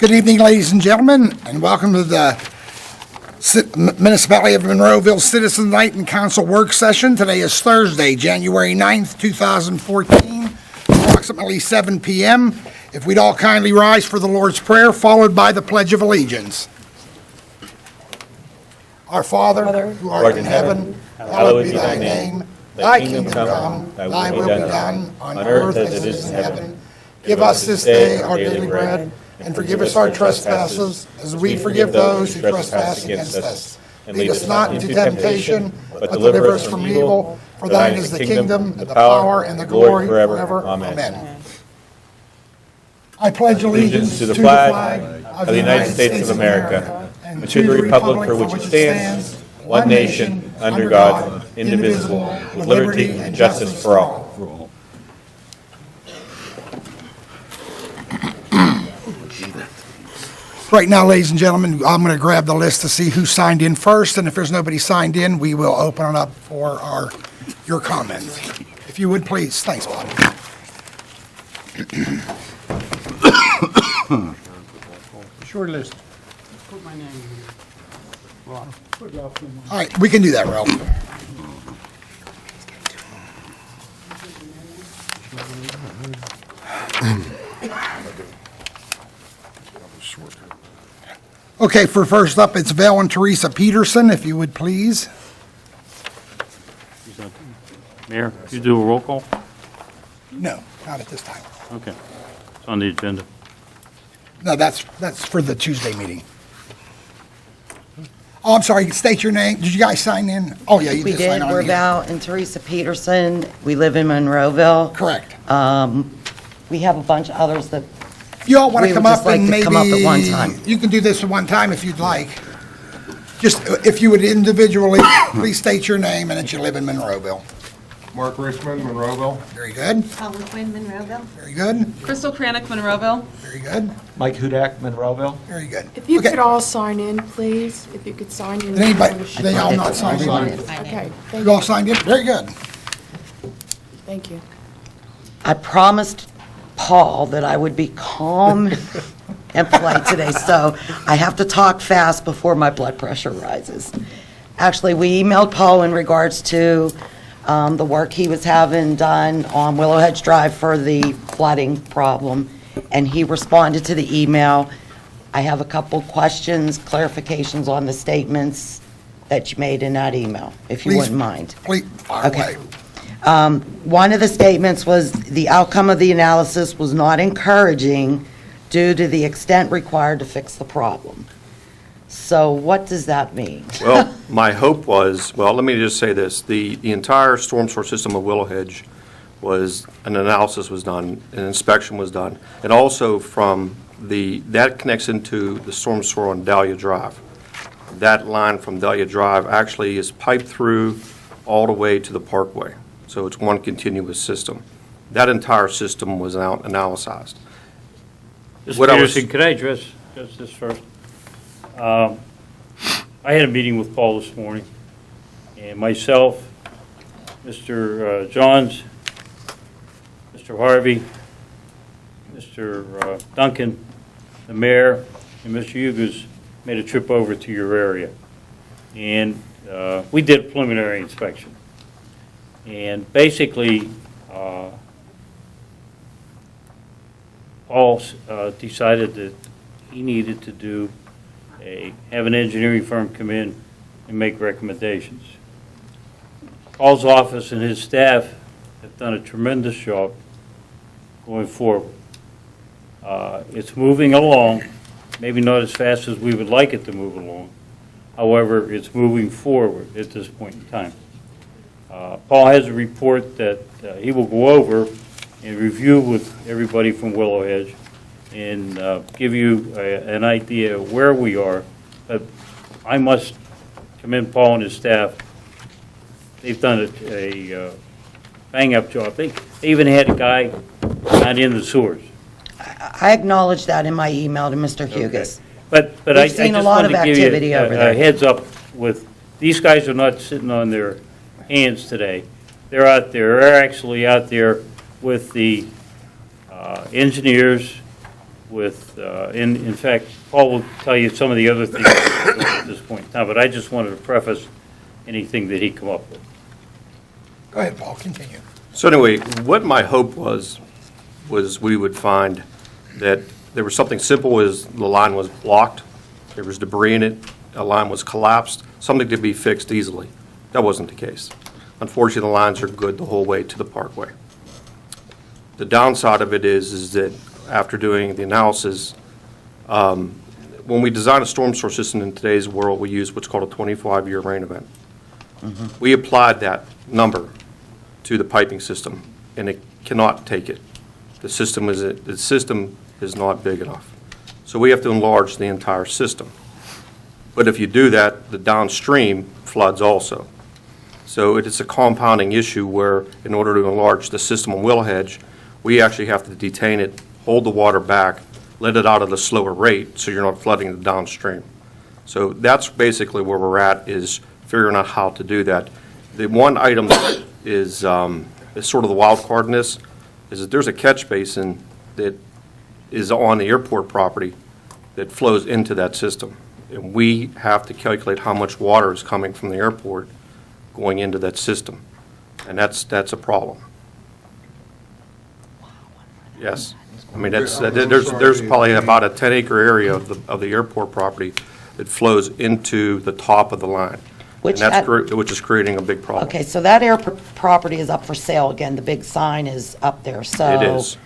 Good evening, ladies and gentlemen, and welcome to the Municipality of Monroeville Citizen Night and Council Work Session. Today is Thursday, January 9th, 2014, approximately 7 p.m. If we'd all kindly rise for the Lord's Prayer, followed by the Pledge of Allegiance. Our Father, who art in heaven, hallowed be thy name. Thy kingdom come, thy will be done, on earth as it is in heaven. Give us this day our daily bread, and forgive us our trespasses, as we forgive those who trespass against us. And lead us not into temptation, but deliver us from evil. For thine is the kingdom, the power, and the glory forever. Amen. I pledge allegiance to the flag of the United States of America, and to the republic for which it stands, one nation, under God, indivisible, with liberty and justice for all. Right now, ladies and gentlemen, I'm going to grab the list to see who signed in first, and if there's nobody signed in, we will open it up for your comments. If you would, please. Thanks, Bob. Short list. Put my name in here. Put Ralph in one. All right, we can do that, Ralph. Okay, for first up, it's Val and Teresa Peterson, if you would, please. Mayor, could you do a roll call? No, not at this time. Okay. It's on the agenda. No, that's for the Tuesday meeting. Oh, I'm sorry, state your name. Did you guys sign in? Oh, yeah, you We did sign did. on We're here. Val and Teresa Peterson. We live in Monroeville. Correct. We have a bunch of others that, You all want we to would come just up like and to maybe... come up at one time. You can do this at one time if you'd like. Just, if you would individually, please state your name and that you live in Monroeville. Mark Richmond, Monroeville. Very good, Paula Quinn, Monroeville. very good, Crystal Cranick, Monroeville. very good, Mike Hudak, Monroeville. very good. If you Okay. could all sign in, please, if you could sign in. Did anybody, they all not signed in? Okay, thank You all you, signed in? Very good. thank you. I promised Paul that I would be calm and polite today, so I have to talk fast before my blood pressure rises. Actually, we emailed Paul in regards to the work he was having done on Willow Hedge Drive for the flooding problem, and he responded to the email. I have a couple questions, clarifications on the statements that you made in that email, if you Please. wouldn't mind. Please, fire Okay. away. One of the statements was the outcome of the analysis was not encouraging due to the extent required to fix the problem. So what does that mean? Well, my hope was, well, let me just say this, the entire storm sewer system of Willow Hedge was, an analysis was done, an inspection was done, and also from that connects into the storm sewer on Dahlia Drive. That line from Dahlia Drive actually is piped through all the way to the Parkway, so it's one continuous system. That entire system was analyzed. Mr. What I was- Peterson, could I address this first? I had a meeting with Paul this morning, and myself, Mr. Johns, Mr. Harvey, Mr. Duncan, the mayor, and Mr. Hughes made a trip over to your area. And we did a preliminary inspection. And basically, Paul decided that he needed to have an engineering firm come in and make recommendations. Paul's office and his staff have done a tremendous job going forward. It's moving along, maybe not as fast as we would like it to move along. However, it's moving forward at this point in time. Paul has a report that he will go over and review with everybody from Willow Hedge and give you an idea of where we are. But I must commend Paul and his staff. They've done a bang-up job. They even had a guy not in the sewers. I acknowledged that in my email to Mr. Hughes. But We've I seen a just lot wanted of to give you activity over there. a heads up with, these guys are not sitting on their hands today. They're out there, they're actually out there with the engineers in fact, Paul will tell you some of the other things at this point in time, but I just wanted to preface anything that he come up with. Go ahead, Paul, continue. So anyway, what my hope was we would find that there was something simple as the line was blocked, there was debris in it, a line was collapsed, something to be fixed easily. That wasn't the case. Unfortunately, the lines are good the whole way to the parkway. The downside of it is that after doing the analysis, when we design a storm sewer system in today's world, we use what's called a 25-year rain event. We applied that number to the piping system, and it cannot take it. The system is not big enough. So we have to enlarge the entire system. But if you do that, the downstream floods also. So it is a compounding issue where, in order to enlarge the system on Willowhedge, we actually have to detain it, hold the water back, let it out at a slower rate, so you're not flooding the downstream. So that's basically where we're at, is figuring out how to do that. The one item that is sort of the wild card in this is that there's a catch basin that is on the airport property that flows into that system. And we have to calculate how much water is coming from the airport going into that system. And that's a problem. Yes. I mean, there's probably about a 10-acre area of the airport property that flows into the top of the line. Which And which is creating a big problem. Okay, so that airport property is up for sale again. The big sign is up there, so. It is.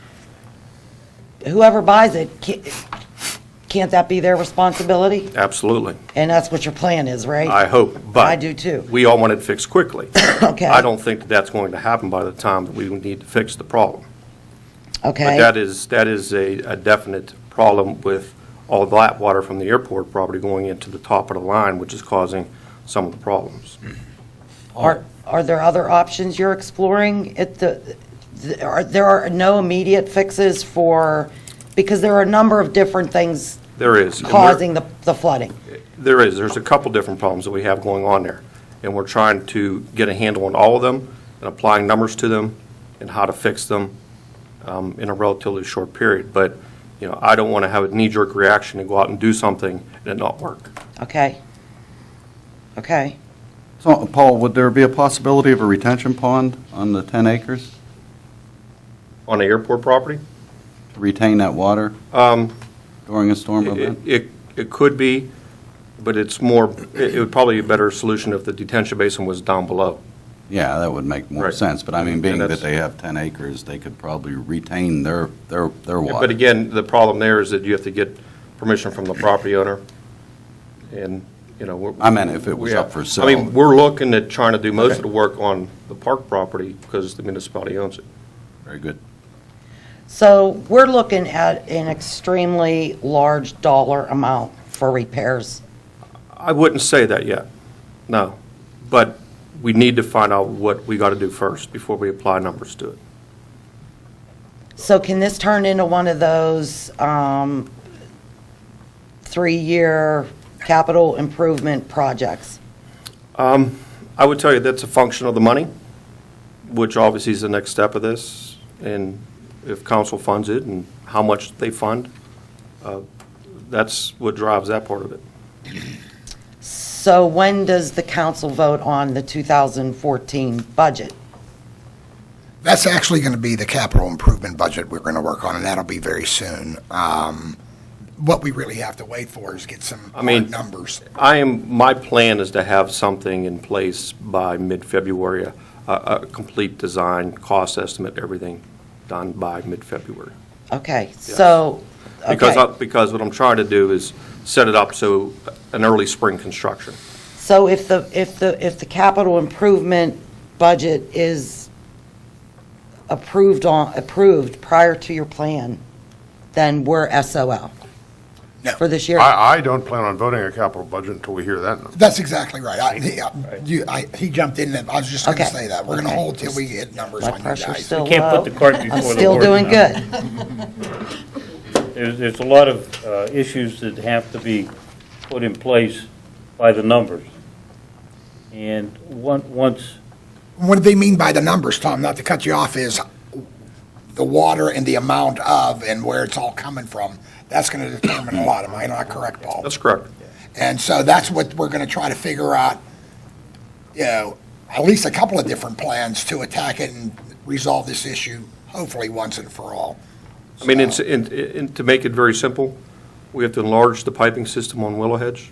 Whoever buys it, can't that be their responsibility? Absolutely. And that's what your plan is, right? I hope, but. I do too. We all want it fixed quickly. Okay. I don't think that that's going to happen by the time that we need to fix the problem. But Okay, that is a definite problem with all that water from the airport property going into the top of the line, which is causing some of the problems. are there other options you're exploring at there are no immediate fixes for, because there are a number of different things There is. And causing the flooding? There is. There's a couple different problems that we have going on there. And we're trying to get a handle on all of them and applying numbers to them and how to fix them in a relatively short period. But, you know, I don't want to have a knee-jerk reaction and go out and do something and it not work. Okay. Okay. So, Paul, would there be a possibility of a retention pond on the 10 acres On the airport property, to retain that water during a storm event? it could be, but it's more, it would probably be a better solution if the detention basin was down below. Yeah, that would make more Right. sense, but I mean, being And that that's- they have 10 acres, they could probably retain their water. But again, the problem there is that you have to get permission from the property owner, and, you know. I meant if it was up for sale. I mean, we're looking at trying to do most of the work on the park property because the municipality owns it. Very good. So we're looking at an extremely large dollar amount for repairs. I wouldn't say that yet, no. But we need to find out what we got to do first before we apply numbers to it. So can this turn into one of those 3-year capital improvement projects? I would tell you that's a function of the money, which obviously is the next step of this, and if council funds it and how much they fund, that's what drives that part of it. So when does the council vote on the 2014 budget? That's actually going to be the capital improvement budget we're going to work on, and that'll be very soon. What we really have to wait for is get some I mean- hard numbers. My plan is to have something in place by mid-February, a complete design, cost estimate, everything done by mid-February. Okay, so, okay. Because what I'm trying to do is set it up so an early spring construction. So if the capital improvement budget is approved prior to your plan, then we're SOL No. for this year? I don't plan on voting a capital budget until we hear that number. That's exactly right. He jumped in, and I was just going to Okay. say that. We're going to Okay. hold till we get numbers Blood on you pressure's guys. still You can't put low. the cart before I'm the still horse doing now. good. There's a lot of issues that have to be put in place by the numbers. And once, What do they mean by the numbers, Tom? Not to cut you off, is the water and the amount of and where it's all coming from, that's going to determine a lot. Am I not correct, Paul? That's correct. And so that's what we're going to try to figure out, at least a couple of different plans to attack it and resolve this issue, hopefully once and for all. I mean, to make it very simple, we have to enlarge the piping system on Willowhedge.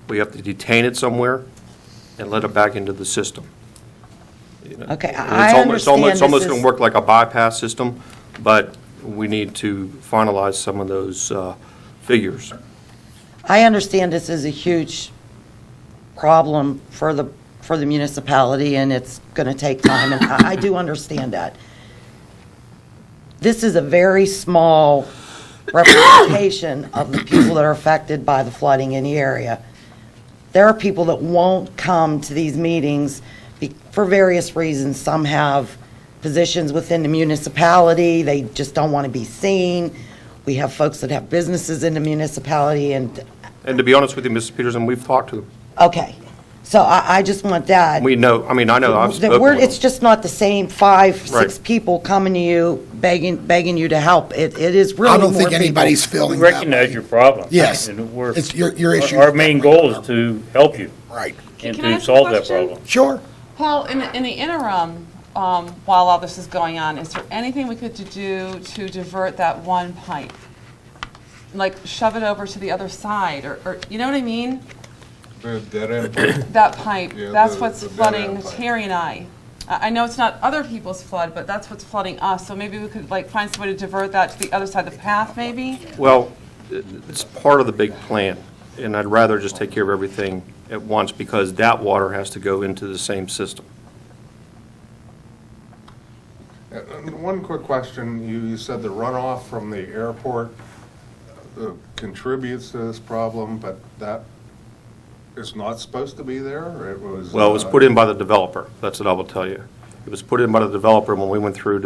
We have to detain it somewhere and let it back into the system. Okay, And I it's almost understand this going is, to work like a bypass system, but we need to finalize some of those figures. I understand this is a huge problem for the municipality, and it's going to take time, and I do understand that. This is a very small representation of the people that are affected by the flooding in the area. There are people that won't come to these meetings for various reasons. Some have positions within the municipality, they just don't want to be seen. We have folks that have businesses in the municipality, and, And to be honest with you, Mrs. Peterson, we've talked to them. okay. So I just want that. We know, I mean, I know, I've That spoken we're- with It's them. just not the same 5, 6 Right. people coming to you, begging you to help. It is really I more don't think people. anybody's We feeling that way. recognize your problem. Yes. And we're, It's your issue. our main goal is to help you Right. and Can I to ask a solve that question? problem. Sure. Paul, in the interim, while all this is going on, is there anything we could do to divert that one pipe? Like shove it over to the other side, or you know what I mean? The dead end pipe. That pipe, Yeah, that's the- what's the dead flooding end pipe. Terry and I. I know it's not other people's flood, but that's what's flooding us, so maybe we could like find some way to divert that to the other side of the path, maybe? Well, it's part of the big plan, and I'd rather just take care of everything at once, because that water has to go into the same system. And one quick question, you said the runoff from the airport contributes to this problem, but that is not supposed to be there? It was... Well, it was put in by the developer, that's what I will tell you. It was put in by the developer when we went through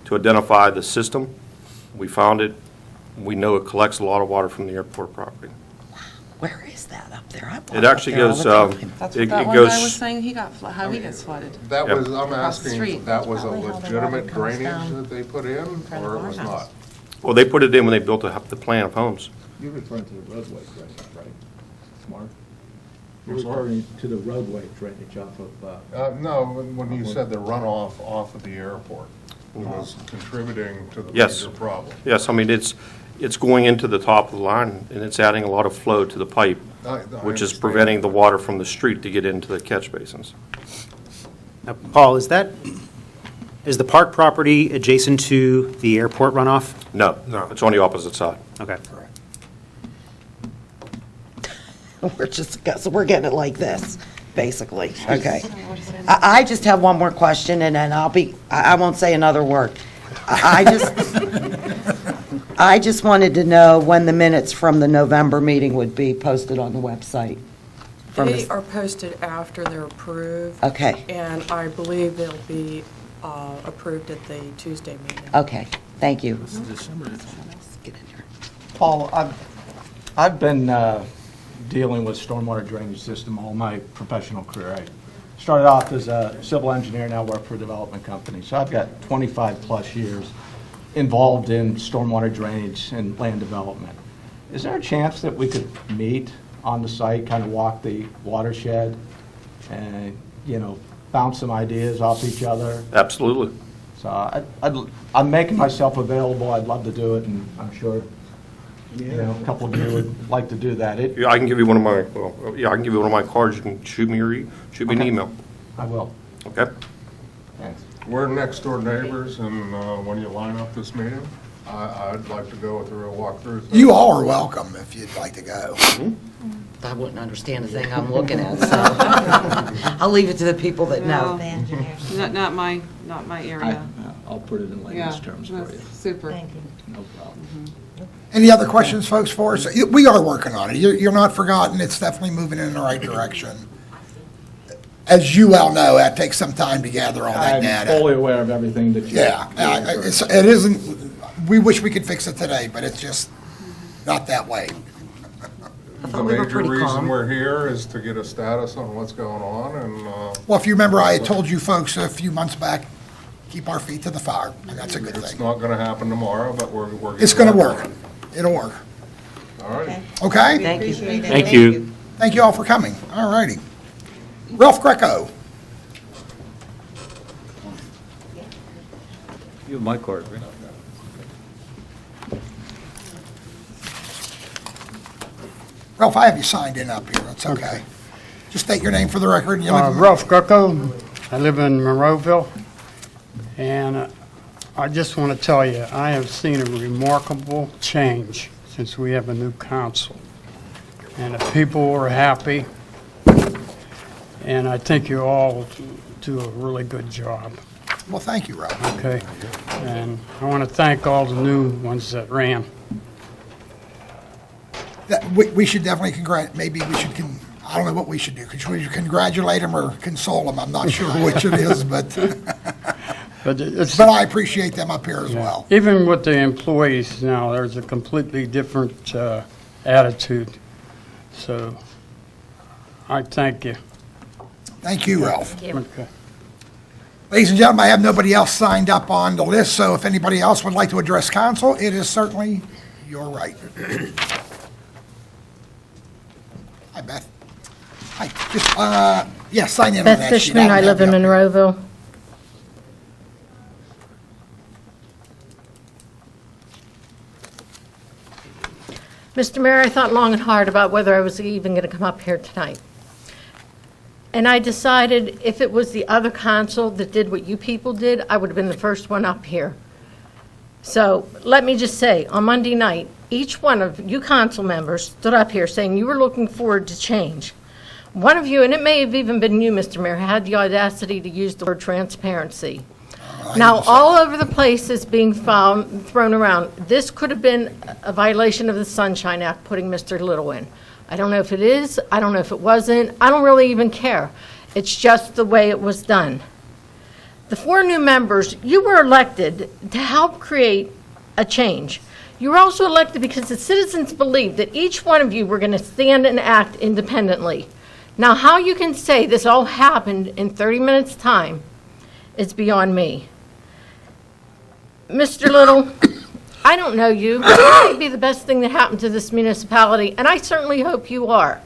to identify the system. We found it, we know it collects a lot of water from the airport property. Where is that up there? I walk It up actually there all goes, the time. That's it what that it one guy was goes, saying, he got, how he gets flooded. That Yep. was, I'm Across the asking, street. that was a Probably how the legitimate water comes drainage down that they put in, front or of it our was house. not? well, they put it in when they built the plan of homes. You're referring to the roadway drainage, right? Mark? You're I'm sorry? referring to the roadway drainage off of, No, when you said the runoff off of the airport was contributing to the Yes. major problem. Yes, I mean, it's going into the top of the line, and it's adding a lot of flow to the pipe, I which is understand. preventing the water from the street to get into the catch basins. Now, Paul, is the park property adjacent to the airport runoff? No, it's on the opposite side. Okay. So we're getting it like this, basically, okay. I just have one more question, and then I won't say another word. I just wanted to know when the minutes from the November meeting would be posted on the website. From They the- are posted after they're approved. Okay, And I believe they'll be approved at the Tuesday meeting. okay, thank you. Get in here. Paul, I've been dealing with stormwater drainage system all my professional career. I started off as a civil engineer, now work for a development company. So I've got 25-plus years involved in stormwater drainage and land development. Is there a chance that we could meet on the site, kind of walk the watershed and, bounce some ideas off each other? Absolutely. So I'm making myself available. I'd love to do it, and I'm sure, a couple of you would like to do that. Yeah, I can give you one of my, I can give you one of my cards. You can shoot me an Okay. email, I will. okay? Thanks. We're next door neighbors, and when you line up this meeting, I'd like to go through a walkthrough. You all are welcome if you'd like to go. I wouldn't understand the thing I'm looking at, so I'll leave it to the people that know. Not my area. I'll put it in Yeah, layman's terms for you. that's super. No problem. Any other questions, folks, for us? We are working on it. You're not forgotten. It's definitely moving in the right direction. As you well know, that takes some time to gather all that I'm data. fully aware of everything that you... Yeah, it isn't, we wish we could fix it today, but it's just not that way. The thought we were major pretty reason calm. we're here is to get a status on what's going on, and Well, if you remember, I told you folks a few months back, keep our feet to the fire, and that's a good It's thing. not gonna happen tomorrow, but we're getting. It's gonna work work. on it. It'll work. All right. Okay? Thank you. Thank you. Thank you all for coming. All righty. Ralph Greco. You have my card, right? Ralph, I have you signed in up here. That's okay. Just state your name for the record. You live in- Ralph Greco, I live in Monroeville, and I just want to tell you, I have seen a remarkable change since we have a new council. And the people are happy, and I think you all do a really good job, Well, thank you, Ralph. okay? And I want to thank all the new ones that ran. We should definitely maybe we should, I don't know what we should do. Should we congratulate them or console them? I'm not sure which it is, but But I appreciate them up here as well. even with the employees now, there's a completely different attitude. So I thank you. Thank you, Ralph. Okay. Ladies and gentlemen, I have nobody else signed up on the list, so if anybody else would like to address council, it is certainly your right. Hi, Beth. Hi, just, sign in on that Beth sheet. Fishman, I live in Monroeville. Mr. Mayor, I thought long and hard about whether I was even going to come up here tonight. And I decided if it was the other council that did what you people did, I would have been the first one up here. So let me just say, on Monday night, each one of you council members stood up here saying you were looking forward to change. One of you, and it may have even been you, Mr. Mayor, had the audacity to use the word transparency. Now, all over the place is being thrown around. This could have been a violation of the Sunshine Act, putting Mr. Little in. I don't know if it is, I don't know if it wasn't, I don't really even care. It's just the way it was done. The 4 new members, you were elected to help create a change. You were also elected because the citizens believed that each one of you were going to stand and act independently. Now, how you can say this all happened in 30 minutes' time is beyond me. Mr. Little, I don't know you. You may be the best thing that happened to this municipality, and I certainly hope you are.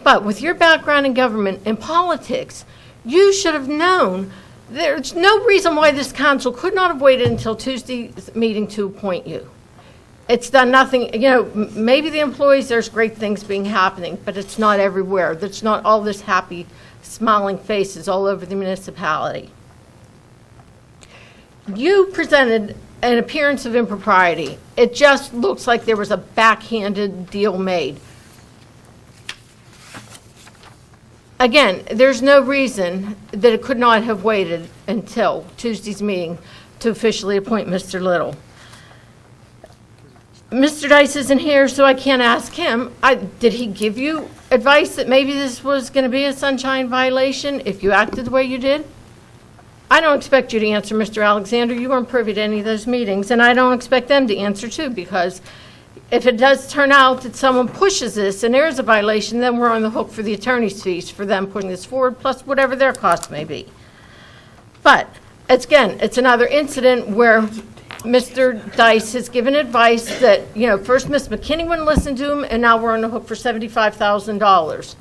But with your background in government and politics, you should have known there's no reason why this council could not have waited until Tuesday's meeting to appoint you. It's done nothing, maybe the employees, there's great things happening, but it's not everywhere. There's not all this happy, smiling faces all over the municipality. You presented an appearance of impropriety. It just looks like there was a backhanded deal made. Again, there's no reason that it could not have waited until Tuesday's meeting to officially appoint Mr. Little. Mr. Dice isn't here, so I can't ask him. Did he give you advice that maybe this was going to be a sunshine violation if you acted the way you did? I don't expect you to answer, Mr. Alexander. You weren't privy to any of those meetings, and I don't expect them to answer, too, because if it does turn out that someone pushes this and there is a violation, then we're on the hook for the attorney's fees for them putting this forward, plus whatever their cost may be. But, it's another incident where Mr. Dice has given advice that, first Ms. McKinney wouldn't listen to him, and now we're on the hook for $75,000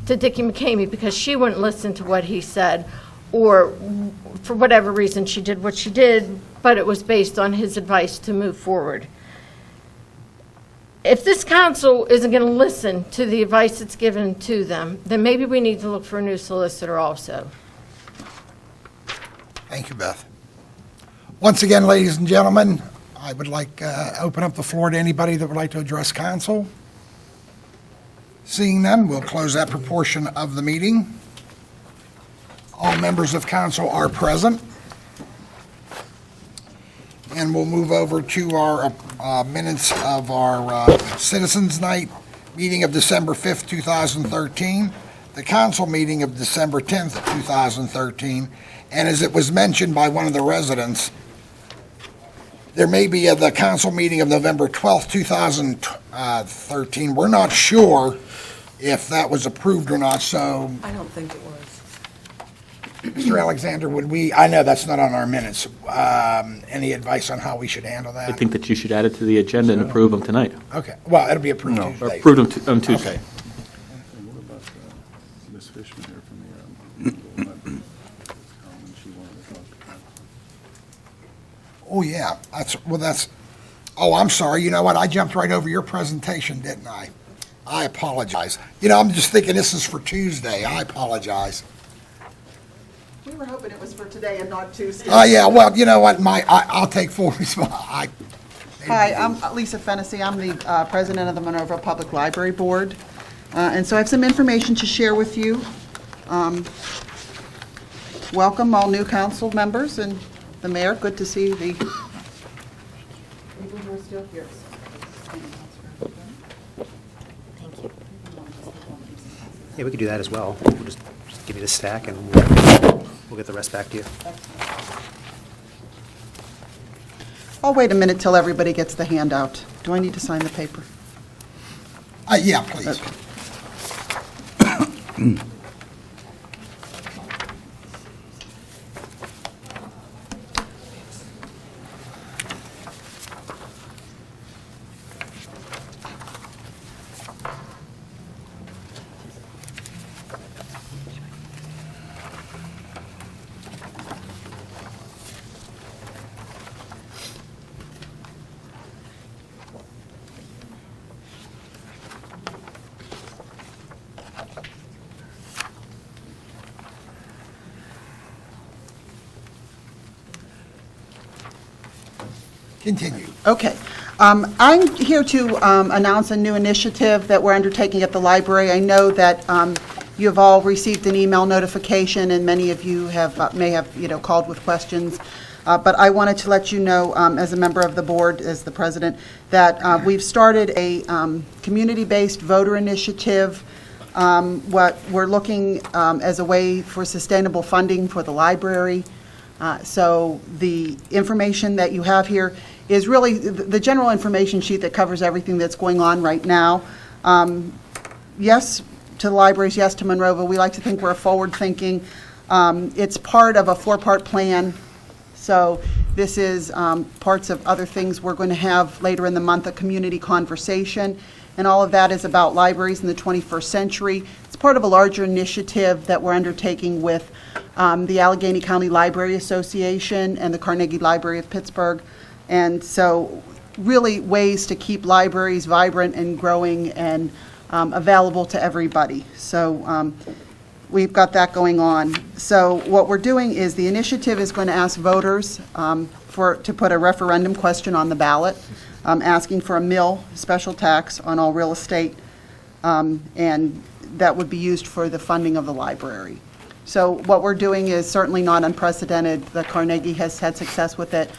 to Dickie McCamey because she wouldn't listen to what he said, or for whatever reason she did what she did, but it was based on his advice to move forward. If this council isn't going to listen to the advice that's given to them, then maybe we need to look for a new solicitor also. Thank you, Beth. Once again, ladies and gentlemen, I would like open up the floor to anybody that would like to address council. Seeing none, we'll close that proportion of the meeting. All members of council are present. And we'll move over to our minutes of our Citizens Night meeting of December 5th, 2013, the council meeting of December 10th, 2013, and as it was mentioned by one of the residents, there may be the council meeting of November 12th, 2013. We're not sure if that was approved or not, so I don't think it was. Mr. Alexander, I know that's not on our minutes. Any advice on how we should handle that? I think that you should add it to the agenda and approve them tonight. Okay, well, it'll be approved Or Tuesday. approve them on Tuesday. Okay. What about Ms. Fishman here from the, she wanted to talk? Oh, yeah, I'm sorry, you know what, I jumped right over your presentation, didn't I? I apologize. You know, I'm just thinking this is for Tuesday, I apologize. We were hoping it was for today and not Tuesday. Yeah, well, you know what, I'll take full responsibility. Hi, I'm Lisa Fennessy. I'm the president of the Monroeville Public Library Board. And so I have some information to share with you. Welcome all new council members and the mayor. Good to see the people who are still here. Yeah, we could do that as well. We'll just give you the stack and we'll get the rest back to you. I'll wait a minute till everybody gets the handout. Do I need to sign the paper? Yeah, please. Okay. Continue. Okay. I'm here to announce a new initiative that we're undertaking at the library. I know that you have all received an email notification, and many of you may have called with questions. But I wanted to let you know, as a member of the board, as the president, that we've started a community-based voter initiative. What we're looking as a way for sustainable funding for the library. So the information that you have here is really the general information sheet that covers everything that's going on right now. Yes to the libraries, yes to Monroeville. We like to think we're forward-thinking. It's part of a 4-part plan. So this is parts of other things we're going to have later in the month, a community conversation. And all of that is about libraries in the 21st century. It's part of a larger initiative that we're undertaking with the Allegheny County Library Association and the Carnegie Library of Pittsburgh. And so really ways to keep libraries vibrant and growing and available to everybody. So we've got that going on. So what we're doing is the initiative is going to ask voters to put a referendum question on the ballot, asking for a mill special tax on all real estate, and that would be used for the funding of the library. So what we're doing is certainly not unprecedented. The Carnegie has had success with it.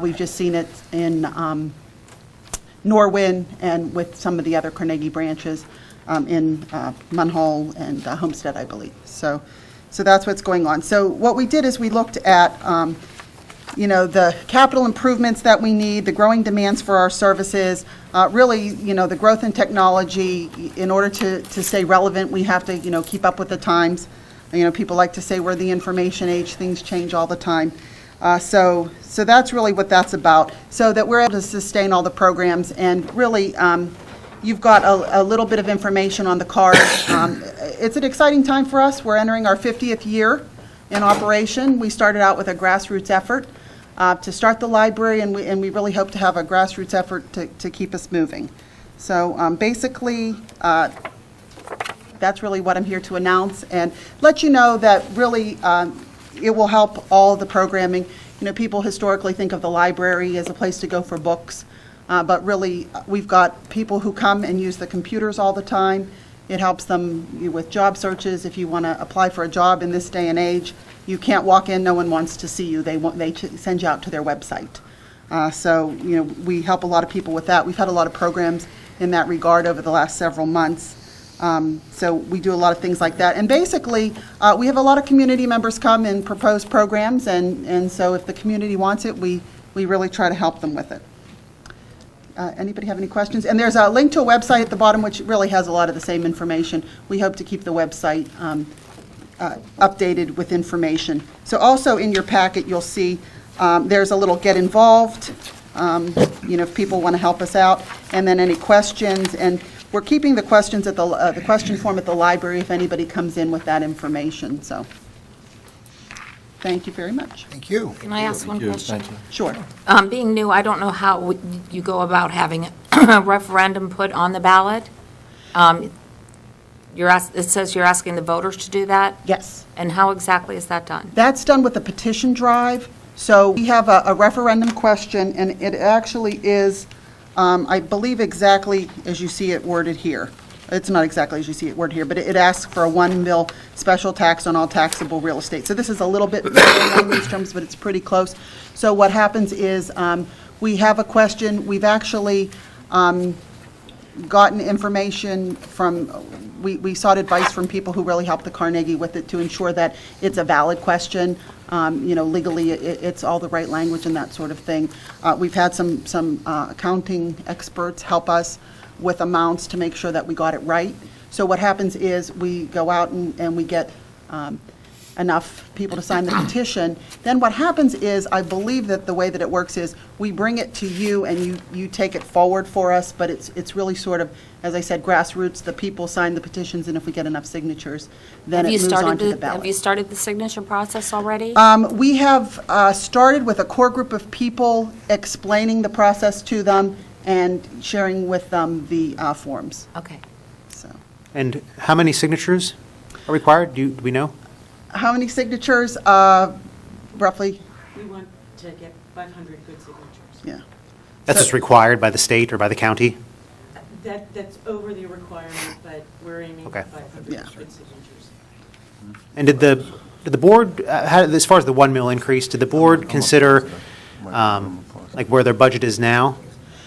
We've just seen it in Norwin and with some of the other Carnegie branches in Munhall and Homestead, I believe. So that's what's going on. So what we did is we looked at the capital improvements that we need, the growing demands for our services, really, the growth in technology. In order to stay relevant, we have to, keep up with the times. People like to say we're the information age, things change all the time. So that's really what that's about, so that we're able to sustain all the programs. And really, you've got a little bit of information on the card. It's an exciting time for us. We're entering our 50th year in operation. We started out with a grassroots effort to start the library, and we really hope to have a grassroots effort to keep us moving. So basically, that's really what I'm here to announce, and let you know that really it will help all the programming. People historically think of the library as a place to go for books, but really we've got people who come and use the computers all the time. It helps them with job searches. If you want to apply for a job in this day and age, you can't walk in, no one wants to see you. They send you out to their website. So we help a lot of people with that. We've had a lot of programs in that regard over the last several months. So we do a lot of things like that. And basically, we have a lot of community members come and propose programs, and so if the community wants it, we really try to help them with it. Anybody have any questions? And there's a link to a website at the bottom which really has a lot of the same information. We hope to keep the website updated with information. So also in your packet, you'll see there's a little get involved, if people want to help us out, and then any questions. And we're keeping the questions at the question form at the library if anybody comes in with that information. So thank you very much. Thank you. Can I ask one question? Sure. Being new, I don't know how you go about having a referendum put on the ballot. It says you're asking the voters to do that? Yes. And how exactly is that done? That's done with the petition drive. So we have a referendum question, and it actually is, I believe, exactly as you see it worded here. It's not exactly as you see it worded here, but it asks for a $1 mil special tax on all taxable real estate. So this is a little bit vague in these terms, but it's pretty close. So what happens is we have a question. We've actually gotten information from, we sought advice from people who really helped the Carnegie with it to ensure that it's a valid question. Legally, it's all the right language and that sort of thing. We've had some accounting experts help us with amounts to make sure that we got it right. So what happens is we go out and we get enough people to sign the petition. Then what happens is, I believe that the way that it works is we bring it to you and you take it forward for us, but it's really sort of, as I said, grassroots. The people sign the petitions, and if we get enough signatures, then it moves on to the ballot. Have you started the signature process already? We have started with a core group of people, explaining the process to them and sharing with them the forms. Okay. So, And how many signatures are required? Do we know? how many signatures, roughly? We want to get 500 good signatures. Yeah. That's just required by the state or by the county? That's over the requirement, but we're aiming Okay. for 500 Yeah. good signatures. And did the board, as far as the 1 mil increase, did the board consider, like, where their budget is now?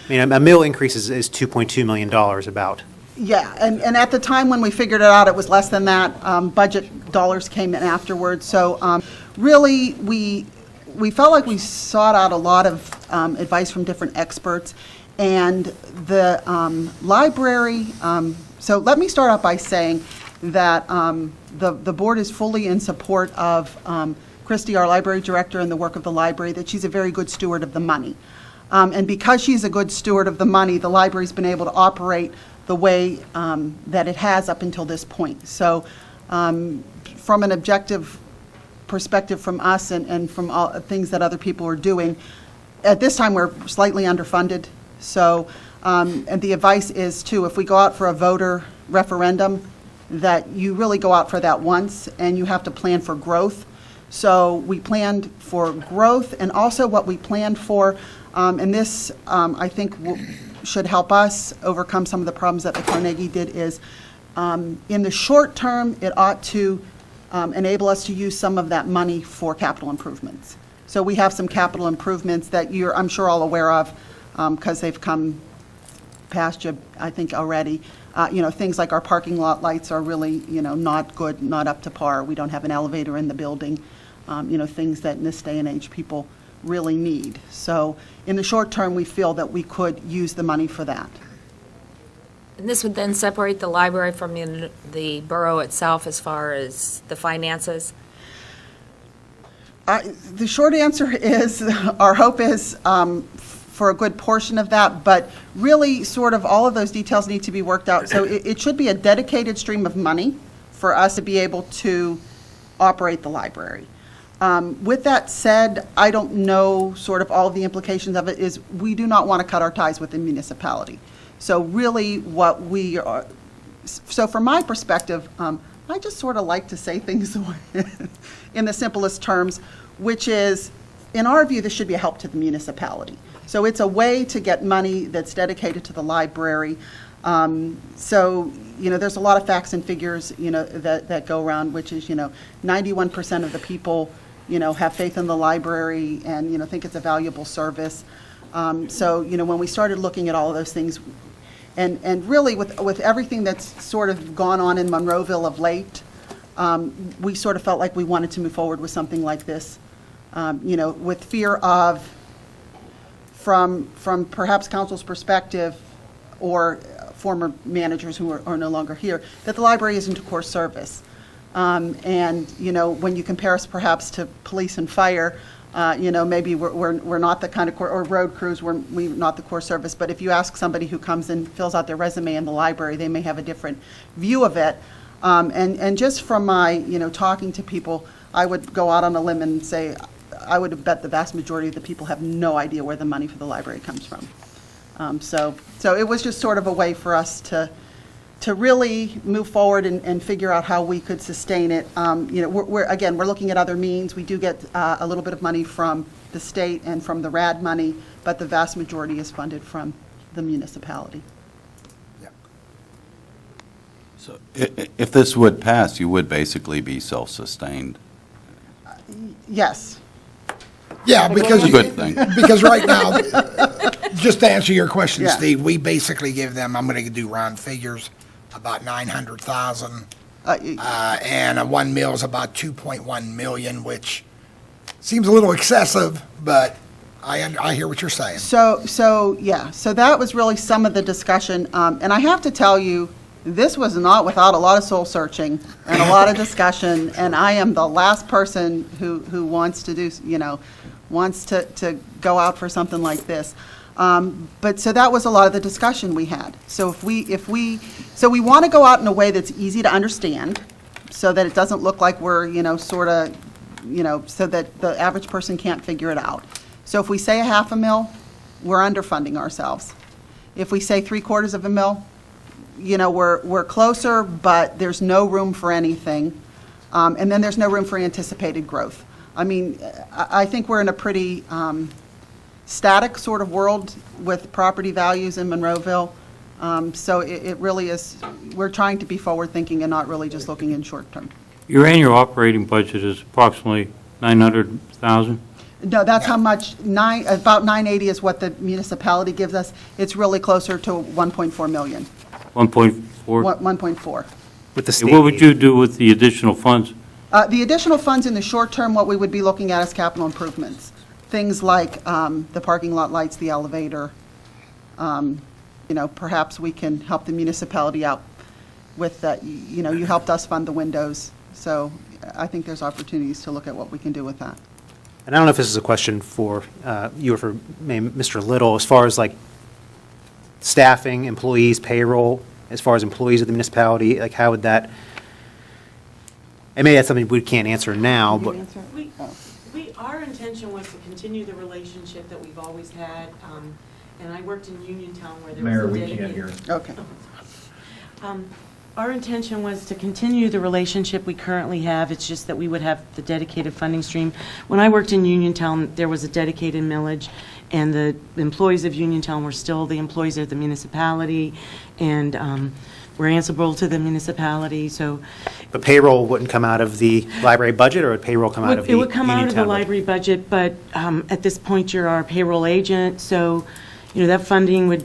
I mean, a mil increase is $2.2 million about. Yeah, and at the time when we figured it out, it was less than that. Budget dollars came in afterwards. So really, we felt like we sought out a lot of advice from different experts. And the library, so let me start out by saying that the board is fully in support of Christy, our library director, and the work of the library, that she's a very good steward of the money. And because she's a good steward of the money, the library's been able to operate the way that it has up until this point. So from an objective perspective from us and from all things that other people are doing, at this time we're slightly underfunded. So, and the advice is too, if we go out for a voter referendum, that you really go out for that once and you have to plan for growth. So we planned for growth, and also what we planned for, and this I think should help us overcome some of the problems that the Carnegie did, is in the short term, it ought to enable us to use some of that money for capital improvements. So we have some capital improvements that you're, I'm sure, all aware of, because they've come past you, I think, already. Things like our parking lot lights are really, not good, not up to par. We don't have an elevator in the building. Things that in this day and age people really need. So in the short term, we feel that we could use the money for that. And this would then separate the library from the borough itself as far as the finances? The short answer is, our hope is for a good portion of that, but really sort of all of those details need to be worked out. So it should be a dedicated stream of money for us to be able to operate the library. With that said, I don't know sort of all of the implications of it. Is we do not want to cut our ties with the municipality. So really what we are, so from my perspective, I just sort of like to say things in the simplest terms, which is, in our view, this should be a help to the municipality. So it's a way to get money that's dedicated to the library. So, there's a lot of facts and figures, that go around, which is, 91% of the people, have faith in the library and, think it's a valuable service. So, when we started looking at all of those things, and really with everything that's sort of gone on in Monroeville of late, we sort of felt like we wanted to move forward with something like this, with fear of, from perhaps council's perspective or former managers who are no longer here, that the library isn't a core service. And, you know, when you compare us perhaps to police and fire, you know, maybe we're not the kind of, or road crews, we're not the core service. But if you ask somebody who comes and fills out their resume in the library, they may have a different view of it. And just from my, you know, talking to people, I would go out on a limb and say, I would have bet the vast majority of the people have no idea where the money for the library comes from. So it was just sort of a way for us to really move forward and figure out how we could sustain it. You know, we're looking at other means. We do get a little bit of money from the state and from the RAD money, but the vast majority is funded from the municipality. So if this would pass, you would basically be self-sustained. Yes. Yeah, because, Good thing. because right now, just to answer your question, Yeah. Steve, we basically give them, I'm going to do round figures, about 900,000. And a 1 mil is about 2.1 million, which seems a little excessive, but I hear what you're saying. So yeah, so that was really some of the discussion. And I have to tell you, this was not without a lot of soul searching and a lot of discussion. And I am the last person who wants to do, you know, wants to go out for something like this. But so that was a lot of the discussion we had. So so we want to go out in a way that's easy to understand, so that it doesn't look like we're, you know, sort of, you know, so that the average person can't figure it out. So if we say $500,000, we're underfunding ourselves. If we say $750,000, you know, we're closer, but there's no room for anything. And then there's no room for anticipated growth. I mean, I think we're in a pretty static sort of world with property values in Monroeville. So it really is, we're trying to be forward-thinking and not really just looking in short term. Your annual operating budget is approximately 900,000? No, that's how much, about 980 is what the municipality gives us. It's really closer to 1.4 million. 1.4? 1.4. With the Okay, state. what would you do with the additional funds? The additional funds in the short term, what we would be looking at is capital improvements. Things like the parking lot lights, the elevator. You know, perhaps we can help the municipality out with that. You know, you helped us fund the windows. So I think there's opportunities to look at what we can do with that. And I don't know if this is a question for you or for maybe Mr. Little, as far as like staffing, employees, payroll, as far as employees of the municipality, like how would that, and maybe that's something we can't answer now, but. Our intention was to continue the relationship that we've always had, and I worked in Uniontown where there was a dedicated. Okay. Our intention was to continue the relationship we currently have. It's just that we would have the dedicated funding stream. When I worked in Uniontown, there was a dedicated millage, and the employees of Uniontown were still the employees of the municipality, and we're answerable to the municipality, so. But payroll wouldn't come out of the library budget, or would payroll come out of the It would come out of the Uniontown budget? library budget, but at this point, you're our payroll agent, so, you know, that funding would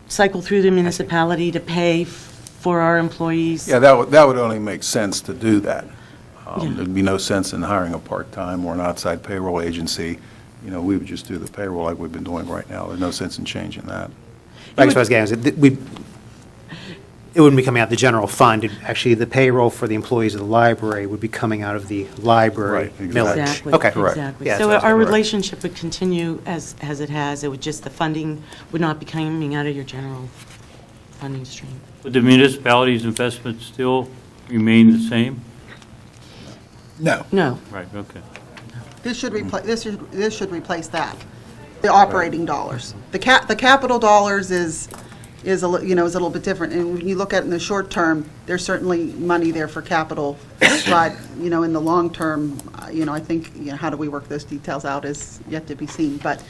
cycle through the municipality to pay for our employees. Yeah, that would only make sense to do that. There'd be no sense in hiring a part-time or an outside payroll agency. You know, we would just do the payroll like we've been doing right now. There's no sense in changing that. I guess what I was getting at is it wouldn't be coming out of the general fund. Actually, the payroll for the employees of the library would be coming out of the library Right, millage. Exactly. Okay. Exactly. Yeah, So that's what I our was- relationship would continue as it has. It would just, the funding would not be coming out of your general funding stream. Would the municipality's investment still remain the same? No. No. Right, okay. This should replace, this should replace that, the operating dollars. The capital dollars is a little bit different. And when you look at it in the short term, there's certainly money there for capital. But, you know, in the long term, you know, I think, you know, how do we work those details out is yet to be seen, but.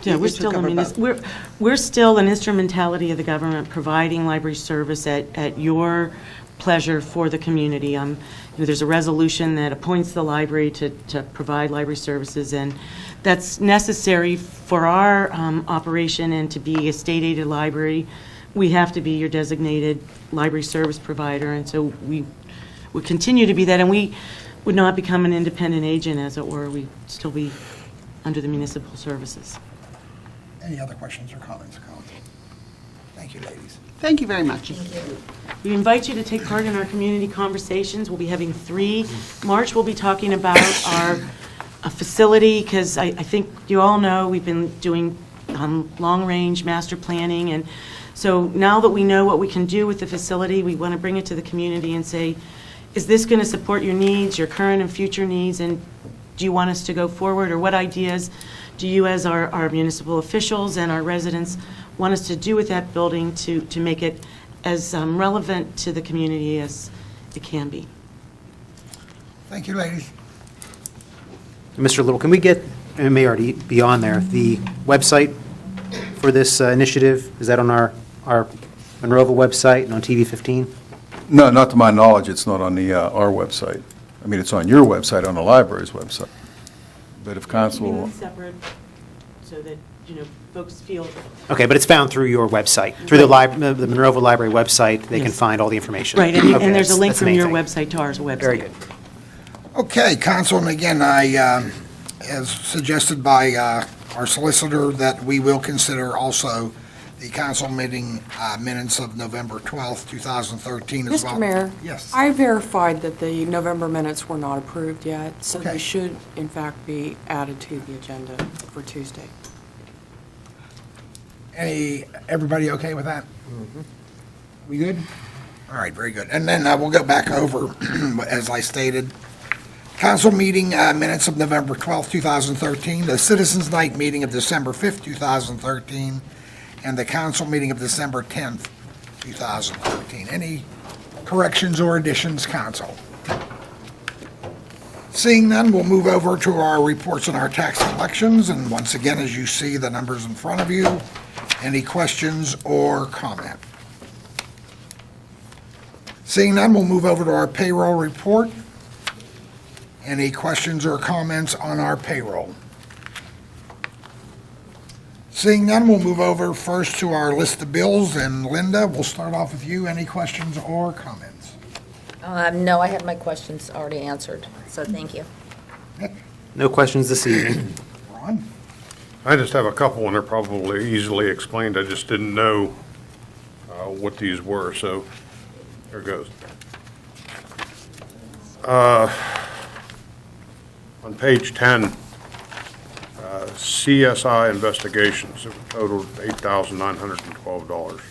Yeah, it we're should still, cover both. we're still an instrumentality of the government providing library service at your pleasure for the community. You know, there's a resolution that appoints the library to provide library services, and that's necessary for our operation and to be a state-aided library. We have to be your designated library service provider, and so we would continue to be that, and we would not become an independent agent, as it were. We'd still be under the municipal services. Any other questions or comments, Colin? Thank you, ladies. Thank you very much. We invite you to take part in our community conversations. We'll be having 3. March, we'll be talking about our facility, because I think you all know we've been doing long-range master planning, and so now that we know what we can do with the facility, we want to bring it to the community and say, is this going to support your needs, your current and future needs, and do you want us to go forward, or what ideas do you, as our municipal officials and our residents, want us to do with that building to make it as relevant to the community as it can be? Thank you, ladies. Mr. Little, can we get, and it may already be on there, the website for this initiative? Is that on our Monroeville website and on TV 15? No, not to my knowledge, it's not on our website. I mean, it's on your website, on the library's website. But if council, Separate, so that, folks feel. Okay, but it's found through your website, through the Monroeville Library website, they can Yes. find all the information. Right, Okay, and there's a link that's the from main your thing. website to ours website. Very good. Okay, Council, and again, as suggested by our solicitor, that we will consider also the council meeting minutes of November 12th, 2013 as well. Mr. Mayor? Yes. I verified that the November minutes were not approved yet, so Okay. they should, in fact, be added to the agenda for Tuesday. Everybody okay with that? We good? All right, very good. And then we'll go back over, as I stated, council meeting minutes of November 12th, 2013, the Citizens Night meeting of December 5th, 2013, and the council meeting of December 10th, 2013. Any corrections or additions, council? Seeing none, we'll move over to our reports on our tax collections, and once again, as you see the numbers in front of you, any questions or comment? Seeing none, we'll move over to our payroll report. Any questions or comments on our payroll? Seeing none, we'll move over first to our list of bills, and Linda, we'll start off with you. Any questions or comments? No, I had my questions already answered, so thank you. No questions this evening. Ron? I just have a couple, and they're probably easily explained. I just didn't know what these were, so here goes. On page 10, CSI investigations, it totaled $8,912.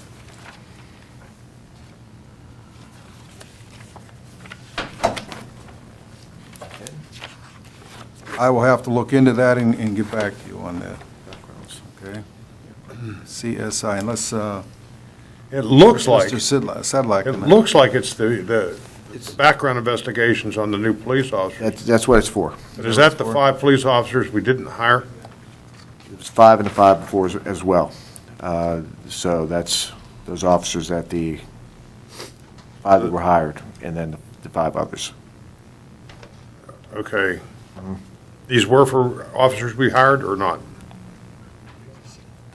I will have to look into that and get back to you on that. Okay? CSI, unless, It looks like, Mr. Sedlak. it looks like it's the background investigations on the new police officers. That's what it's for. But is that the 5 police officers we didn't hire? It was 5 and the 5 before as well. So that's those officers that the 5 that were hired, and then the 5 others. Okay. These were for officers we hired or not?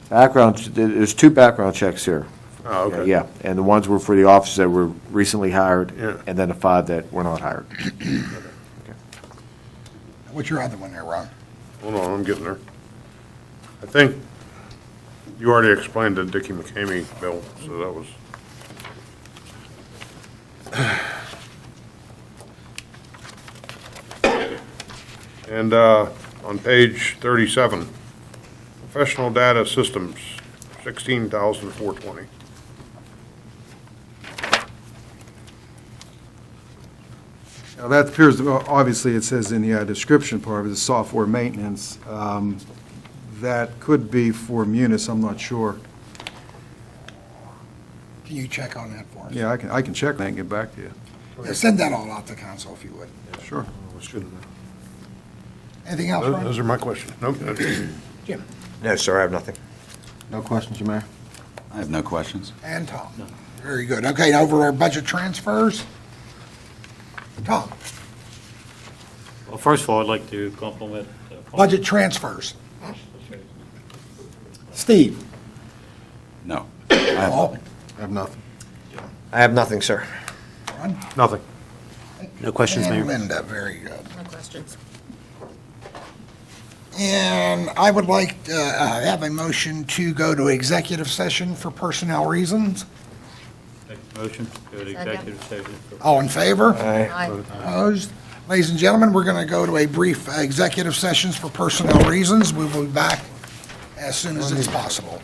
Background, there's 2 background checks here. Oh, okay. Yeah, and the ones were for the officers that were recently hired, Yeah. and then the 5 that were not hired. What's your other one there, Ron? Hold on, I'm getting there. I think you already explained the Dickie McCamey bill, so that was. And on page 37, professional data systems, $16,420. Now, that appears, obviously, it says in the description part of it, the software maintenance. That could be for Munis, I'm not sure. Can you check on that for us? Yeah, I can check that and get back to you. Yeah, send that all out to council if you would. Sure. Anything else, Ron? Those are my questions. Nope. Jim? No, sir, I have nothing. No questions, Your Mayor? I have no questions. And Tom? Very good. Okay, now over our budget transfers. Tom? Well, first of all, I'd like to compliment. Budget transfers. Steve? No. Paul? I have nothing. I have nothing, sir. Ron? Nothing. No questions, Mayor. And Linda, very good. No questions. And I would like to have a motion to go to executive session for personnel reasons. Make the motion, go to executive session. All in favor? Aye. Opposed? Ladies and gentlemen, we're going to go to a brief executive sessions for personnel reasons. We will be back as soon as it's possible.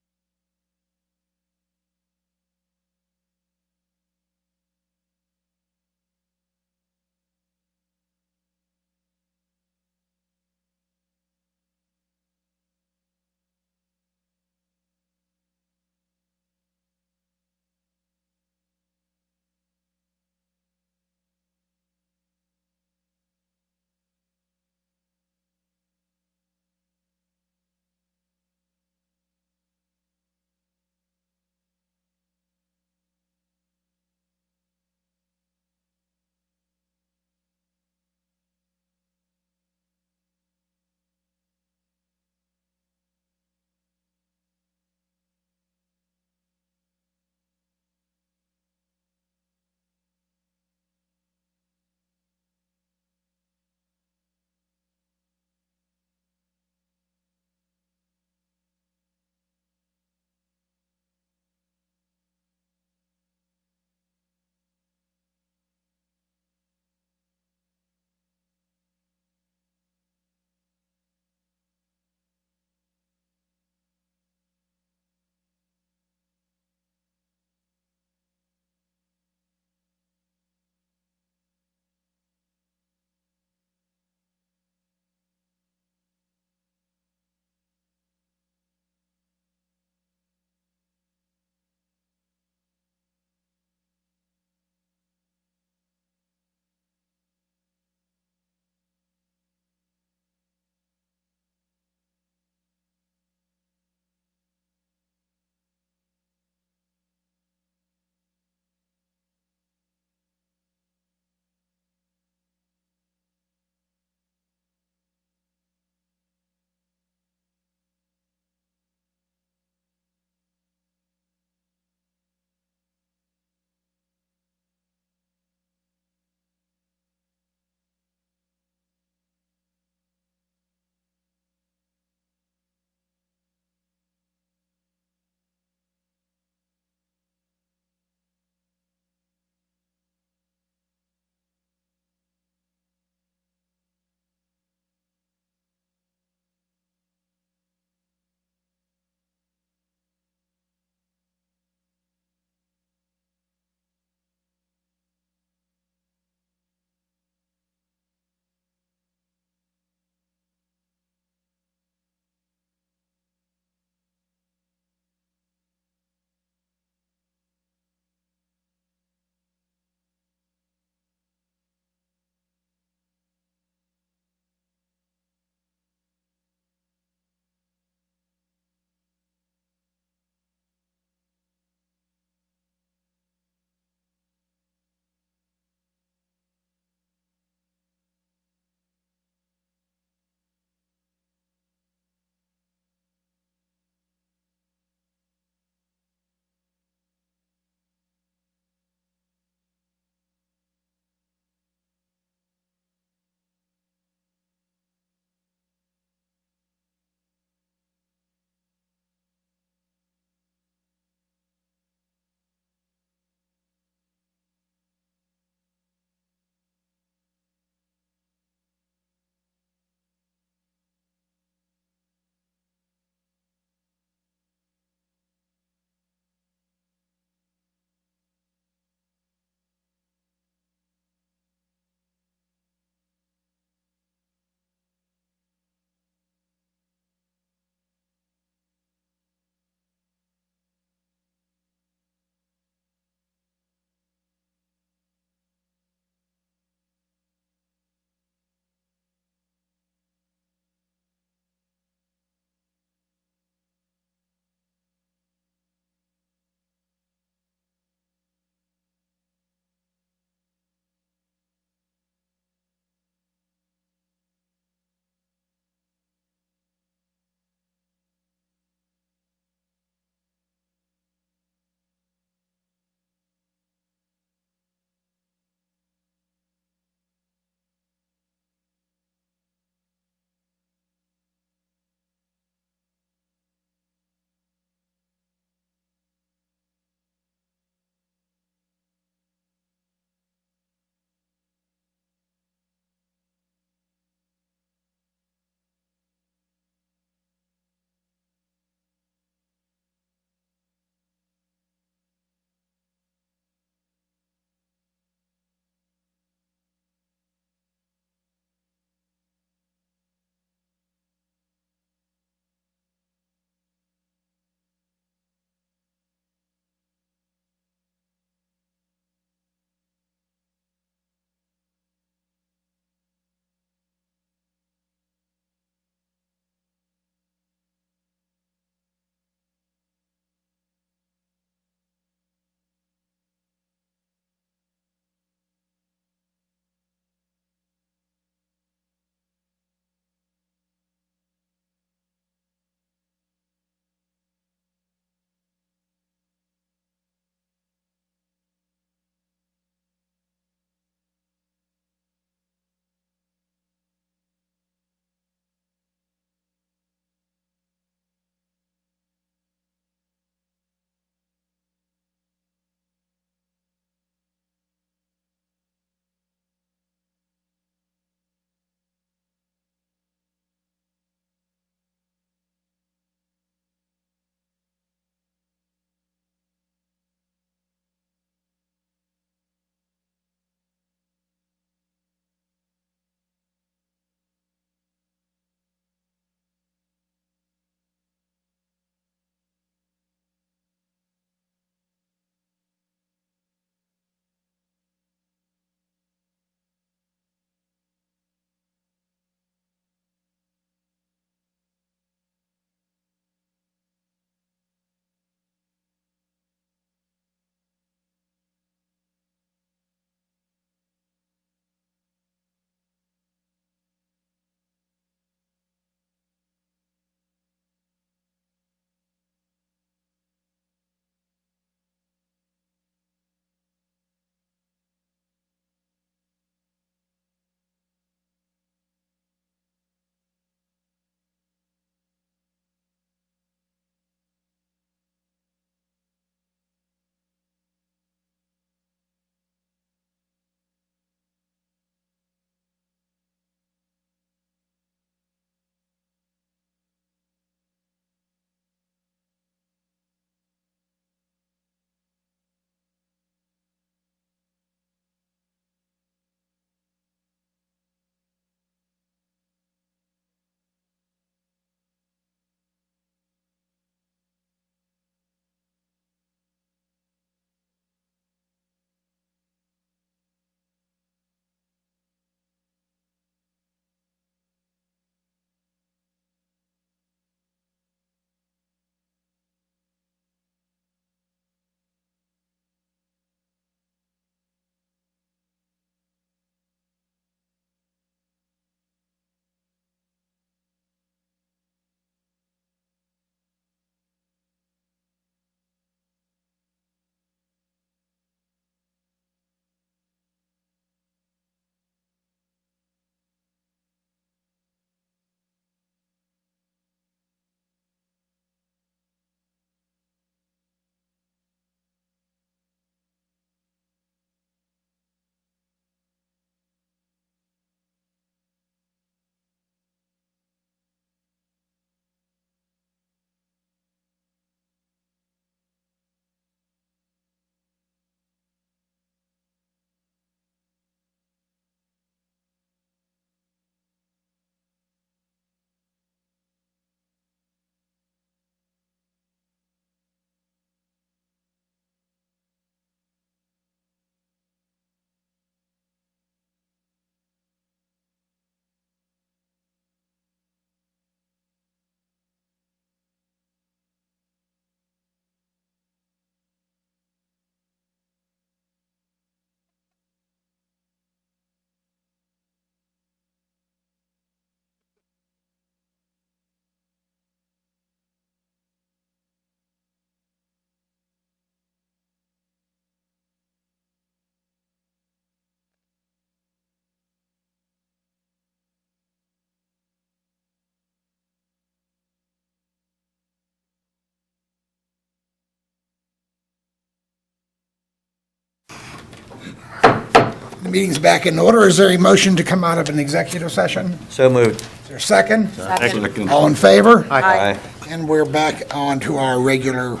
The meeting's back in order. Is there a motion to come out of an executive session? So moved. Is there a second? Second. All in favor? Aye. And we're back on to our regular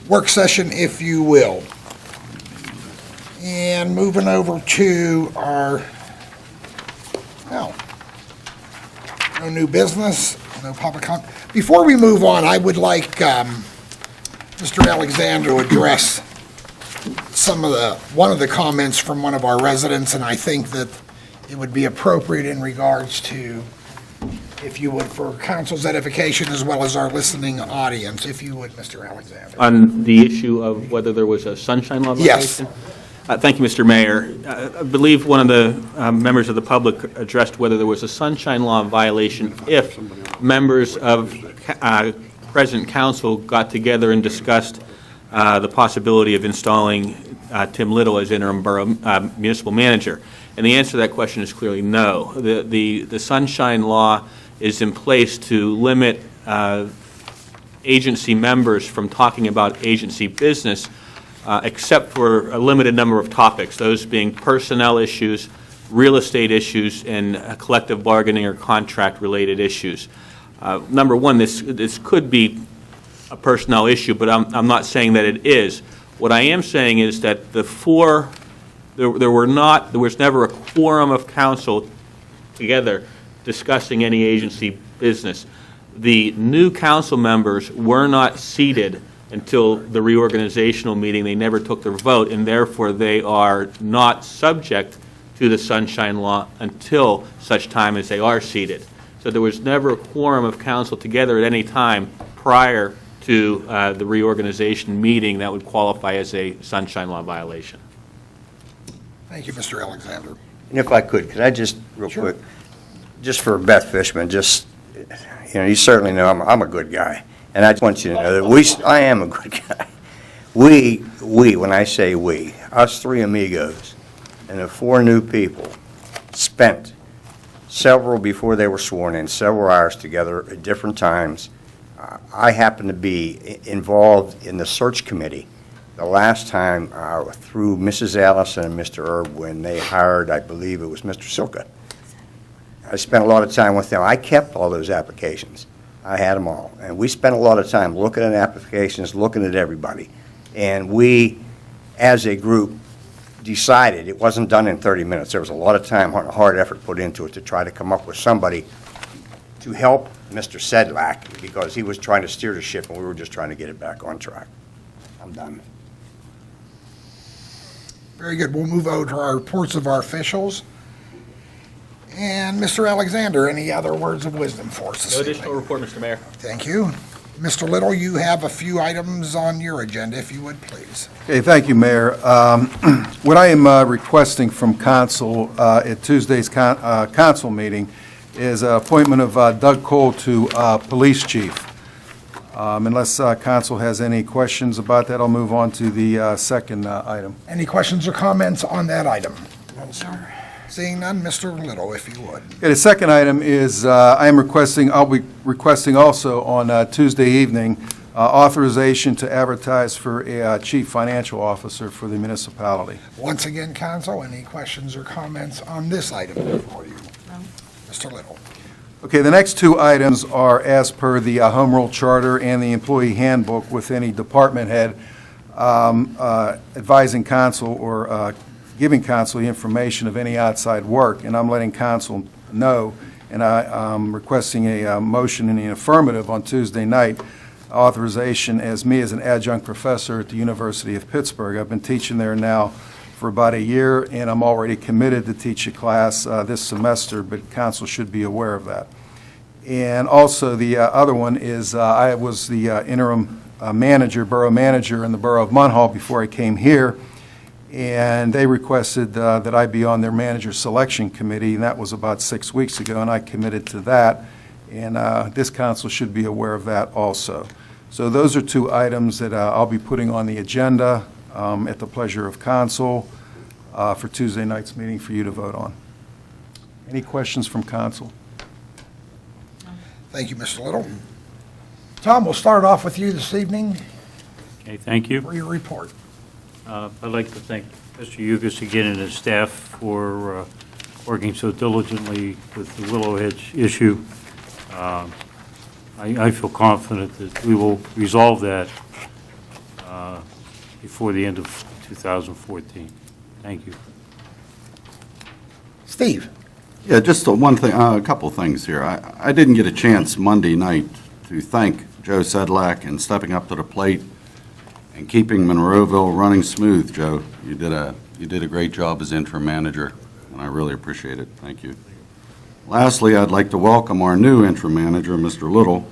work session, if you will. And moving over to our, well, no new business, no public comment. Before we move on, I would like Mr. Alexander to address one of the comments from one of our residents, and I think that it would be appropriate in regards to, if you would, for council's edification as well as our listening audience, if you would, Mr. Alexander. On the issue of whether there was a sunshine law Yes. violation? Thank you, Mr. Mayor. I believe one of the members of the public addressed whether there was a sunshine law violation if members of present council got together and discussed the possibility of installing Tim Little as interim borough municipal manager. And the answer to that question is clearly no. The sunshine law is in place to limit agency members from talking about agency business, except for a limited number of topics, those being personnel issues, real estate issues, and collective bargaining or contract-related issues. Number one, this could be a personnel issue, but I'm not saying that it is. What I am saying is that there was never a quorum of council together discussing any agency business. The new council members were not seated until the reorganizational meeting. They never took their vote, and therefore they are not subject to the sunshine law until such time as they are seated. So there was never a quorum of council together at any time prior to the reorganization meeting that would qualify as a sunshine law violation. Thank you, Mr. Alexander. And if I could I just, real quick, just for Beth Fishman, you certainly know I'm a good guy. And I just want you to know that I am a good guy. We, when I say we, us three amigos and the four new people spent several, before they were sworn in, several hours together at different times. I happened to be involved in the search committee the last time through Mrs. Allison and Mr. Erb when they hired, I believe it was Mr. Silka. I spent a lot of time with them. I kept all those applications. I had them all. And we spent a lot of time looking at applications, looking at everybody. And we, as a group, decided, it wasn't done in 30 minutes. There was a lot of time, hard effort put into it to try to come up with somebody to help Mr. Sedlak, because he was trying to steer the ship and we were just trying to get it back on track. I'm done. Very good. We'll move over to our reports of our officials. And Mr. Alexander, any other words of wisdom for us this No evening? additional report, Mr. Mayor. Thank you. Mr. Little, you have a few items on your agenda, if you would, please. Okay, thank you, Mayor. What I am requesting from council at Tuesday's council meeting is appointment of Doug Cole to police chief. Unless council has any questions about that, I'll move on to the second item. Any questions or comments on that item? No, sir. Seeing none, Mr. Little, if you would. Okay, the second item is I'll be requesting also on Tuesday evening authorization to advertise for a chief financial officer for the municipality. Once again, council, any questions or comments on this item before you? No. Mr. Little. Okay, the next two items are as per the Home Rule Charter and the Employee Handbook with any department head advising council or giving council the information of any outside work, and I'm letting council know, and I'm requesting a motion in the affirmative on Tuesday night, authorization as me as an adjunct professor at the University of Pittsburgh. I've been teaching there now for about a year, and I'm already committed to teach a class this semester, but council should be aware of that. And also the other one is I was the interim borough manager in the borough of Munhall before I came here, and they requested that I be on their manager selection committee, and that was about 6 weeks ago, and I committed to that, and this council should be aware of that also. So those are two items that I'll be putting on the agenda at the pleasure of council for Tuesday night's meeting for you to vote on. Any questions from council? Thank you, Mr. Little. Tom, we'll start off with you this evening Okay, thank you. for your report. I'd like to thank Mr. Yugas again and his staff for working so diligently with the Willow Hedge issue. I feel confident that we will resolve that before the end of 2014. Thank you. Steve? Yeah, just one thing, a couple of things here. I didn't get a chance Monday night to thank Joe Sedlak in stepping up to the plate and keeping Monroeville running smooth. Joe, you did a great job as interim manager, and I really appreciate it. Thank you. Lastly, I'd like to welcome our new interim manager, Mr. Little.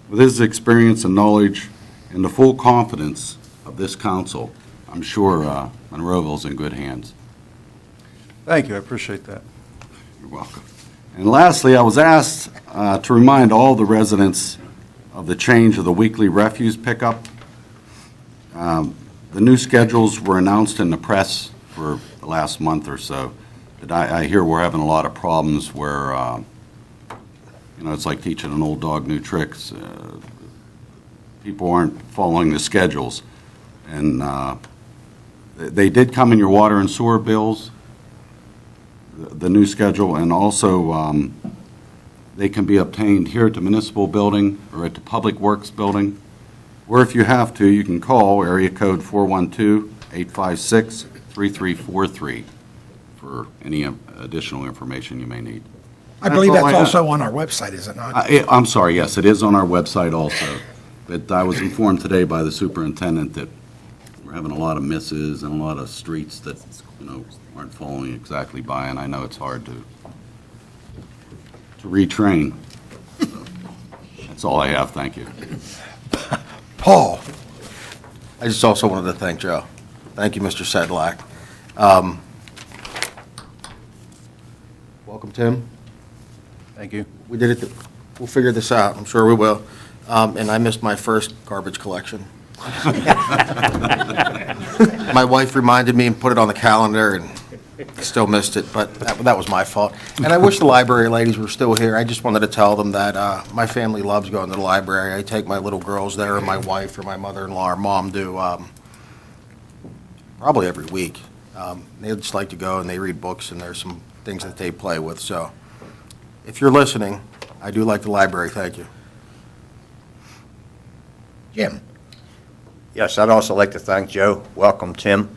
With his experience and knowledge and the full confidence of this council, I'm sure Monroeville's in good hands. Thank you, I appreciate that. You're welcome. And lastly, I was asked to remind all the residents of the change of the weekly refuse pickup. The new schedules were announced in the press for the last month or so. But I hear we're having a lot of problems where, it's like teaching an old dog new tricks. People aren't following the schedules. And they did come in your water and sewer bills, the new schedule, and also they can be obtained here at the municipal building or at the Public Works building. Or if you have to, you can call area code 412-856-3343 for any additional information you may need. I believe all that's I also have. on our website, is it not? I'm sorry, yes, it is on our website also. But I was informed today by the superintendent that we're having a lot of misses and a lot of streets that, aren't following exactly by, and I know it's hard to retrain. So, that's all I have, thank you. Paul? I just also wanted to thank Joe. Thank you, Mr. Sedlak. Welcome, Tim. Thank you. We did it, we'll figure this out, I'm sure we will. And I missed my first garbage collection. My wife reminded me and put it on the calendar, and I still missed it, but that was my fault. And I wish the library ladies were still here. I just wanted to tell them that my family loves going to the library. I take my little girls there, or my wife, or my mother-in-law, or mom do, probably every week. They just like to go, and they read books, and there's some things that they play with. So if you're listening, I do like the library. Thank you. Jim? Yes, I'd also like to thank Joe. Welcome, Tim.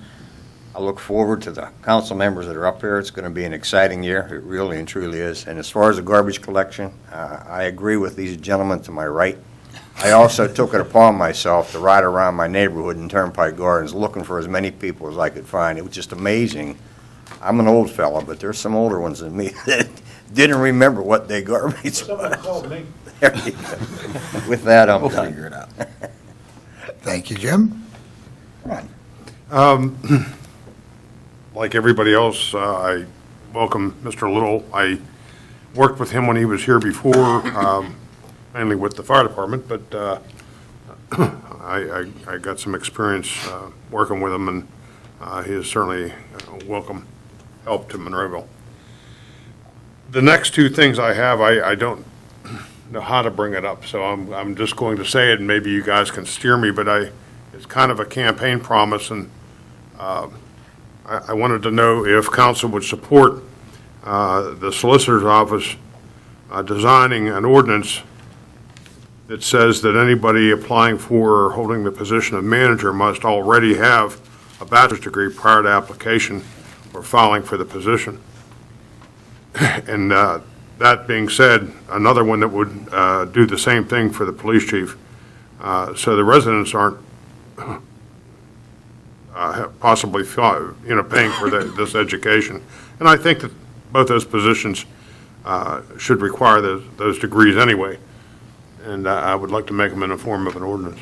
I look forward to the council members that are up here. It's going to be an exciting year. It really and truly is. And as far as the garbage collection, I agree with these gentlemen to my right. I also took it upon myself to ride around my neighborhood in Turnpike Gardens looking for as many people as I could find. It was just amazing. I'm an old fella, but there's some older ones than me that didn't remember what they garbage was. Someone called me. There you go. With that, I'm We'll done. figure it out. Thank you, Jim. Ron? Like everybody else, I welcome Mr. Little. I worked with him when he was here before, mainly with the fire department, but I got some experience working with him, and he is certainly welcome help to Monroeville. The next two things I have, I don't know how to bring it up, so I'm just going to say it, and maybe you guys can steer me, but it's kind of a campaign promise, and I wanted to know if council would support the solicitor's office designing an ordinance that says that anybody applying for or holding the position of manager must already have a bachelor's degree prior to application or filing for the position. And that being said, another one that would do the same thing for the police chief, so the residents aren't possibly paying for this education. And I think that both those positions should require those degrees anyway. And I would like to make them in the form of an ordinance.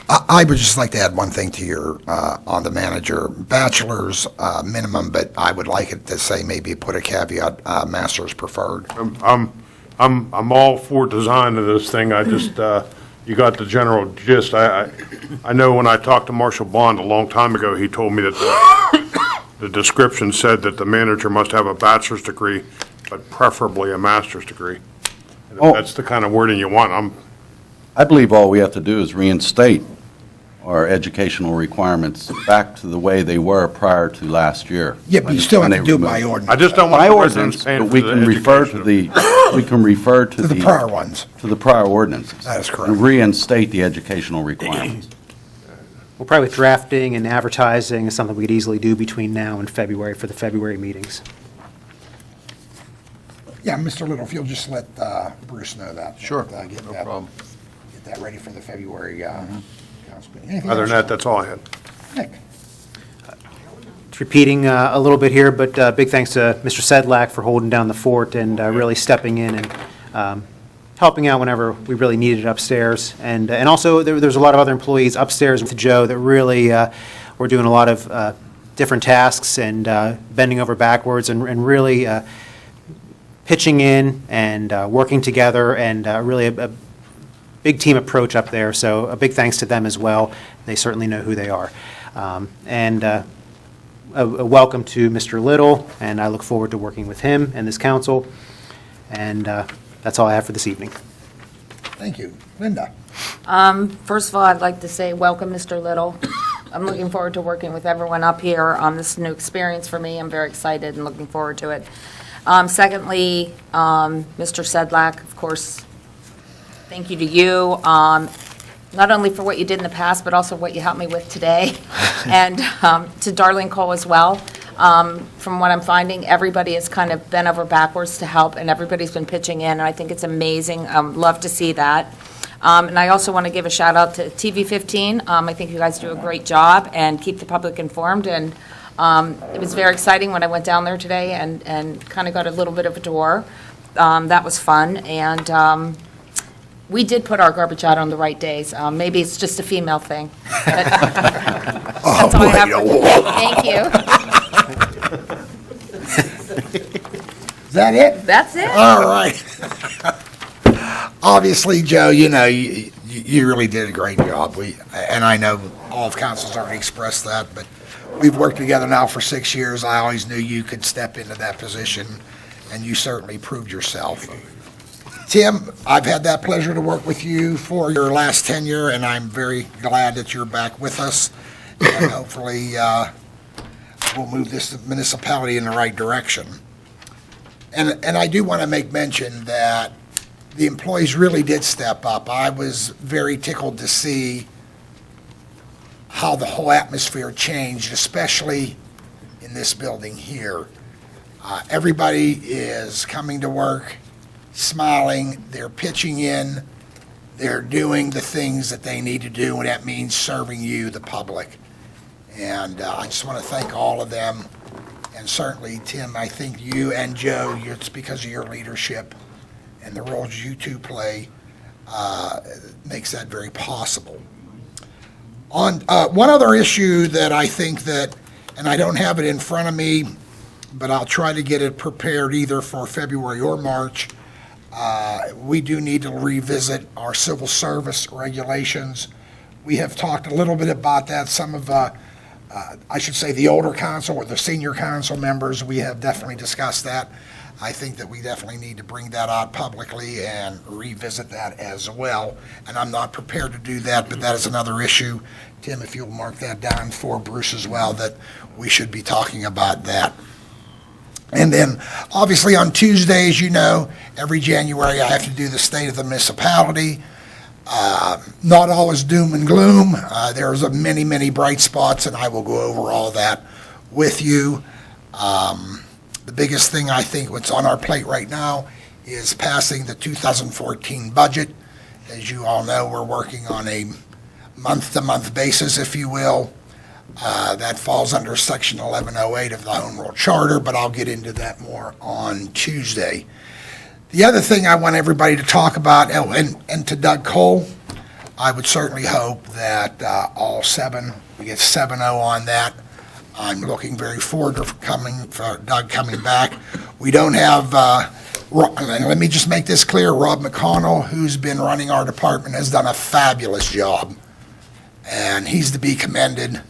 I would just like to add one thing to your, on the manager, bachelor's minimum, but I would like it to say maybe put a caveat, master's preferred. I'm all for design of this thing. I just, you got the general gist. I know when I talked to Marshall Bond a long time ago, he told me that the description said that the manager must have a bachelor's degree, but preferably a master's degree. And if that's the kind of wording you want, I believe all we have to do is reinstate our educational requirements back to the way they were prior to last year. Yeah, but you still have when to they do it removed- by ordinance. I just don't want By the residents ordinance, paying but for we the can refer to education. we can refer to To the prior ones. To the prior ordinances. That is correct. And reinstate the educational requirements. Well, probably with drafting and advertising is something we could easily do between now and February for the February meetings. Yeah, Mr. Little, if you'll just let Bruce know that. Sure, Get no that- problem. Get that ready for the February council meeting. Anything Other than else? that, that's all I had. Nick? It's repeating a little bit here, but big thanks to Mr. Sedlak for holding down the fort and really stepping in and helping out whenever we really needed it upstairs. And also, there's a lot of other employees upstairs with Joe that really were doing a lot of different tasks and bending over backwards and really pitching in and working together and really a big team approach up there. So a big thanks to them as well. They certainly know who they are. And a welcome to Mr. Little, and I look forward to working with him and this council. And that's all I have for this evening. Thank you. Linda? First of all, I'd like to say welcome, Mr. Little. I'm looking forward to working with everyone up here on this new experience for me. I'm very excited and looking forward to it. Secondly, Mr. Sedlak, of course, thank you to you, not only for what you did in the past, but also what you helped me with today. And to Darlene Cole as well. From what I'm finding, everybody has kind of bent over backwards to help, and everybody's been pitching in, and I think it's amazing. Love to see that. And I also want to give a shout out to TV15. I think you guys do a great job and keep the public informed. And it was very exciting when I went down there today and kind of got a little bit of a tour. That was fun. And we did put our garbage out on the right days. Maybe it's just a female thing. But that's all I have. Thank you. Is that it? That's it. All right. Obviously, Joe, you know, you really did a great job. And I know all of council's already expressed that, but we've worked together now for 6 years. I always knew you could step into that position, and you certainly proved yourself. Tim, I've had that pleasure to work with you for your last tenure, and I'm very glad that you're back with us. And hopefully, we'll move this municipality in the right direction. And I do want to make mention that the employees really did step up. I was very tickled to see how the whole atmosphere changed, especially in this building here. Everybody is coming to work, smiling, they're pitching in, they're doing the things that they need to do, and that means serving you, the public. And I just want to thank all of them. And certainly, Tim, I think you and Joe, it's because of your leadership and the roles you two play makes that very possible. On one other issue that I think that, and I don't have it in front of me, but I'll try to get it prepared either for February or March, we do need to revisit our civil service regulations. We have talked a little bit about that. Some of, I should say, the older council or the senior council members, we have definitely discussed that. I think that we definitely need to bring that out publicly and revisit that as well. And I'm not prepared to do that, but that is another issue. Tim, if you'll mark that down for Bruce as well, that we should be talking about that. And then, obviously, on Tuesdays, you know, every January I have to do the state of the municipality. Not all is doom and gloom. There's many, many bright spots, and I will go over all that with you. The biggest thing I think what's on our plate right now is passing the 2014 budget. As you all know, we're working on a month-to-month basis, if you will. That falls under Section 1108 of the Home Rule Charter, but I'll get into that more on Tuesday. The other thing I want everybody to talk about, and to Doug Cole, I would certainly hope that all seven, we get 7-0 on that. I'm looking very forward for Doug coming back. We don't have, let me just make this clear, Rob McConnell, who's been running our department, has done a fabulous job, and he's to be commended.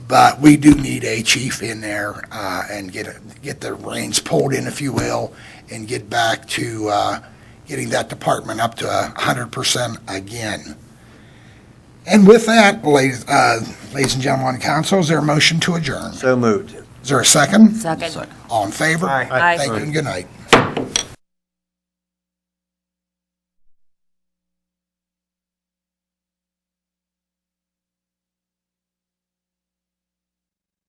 But we do need a chief in there and get the reins pulled in, if you will, and get back to getting that department up to 100% again. And with that, ladies and gentlemen on council, is there a motion to adjourn? So moved. Is there a second? Second. All in favor? Aye. Thank you and good night.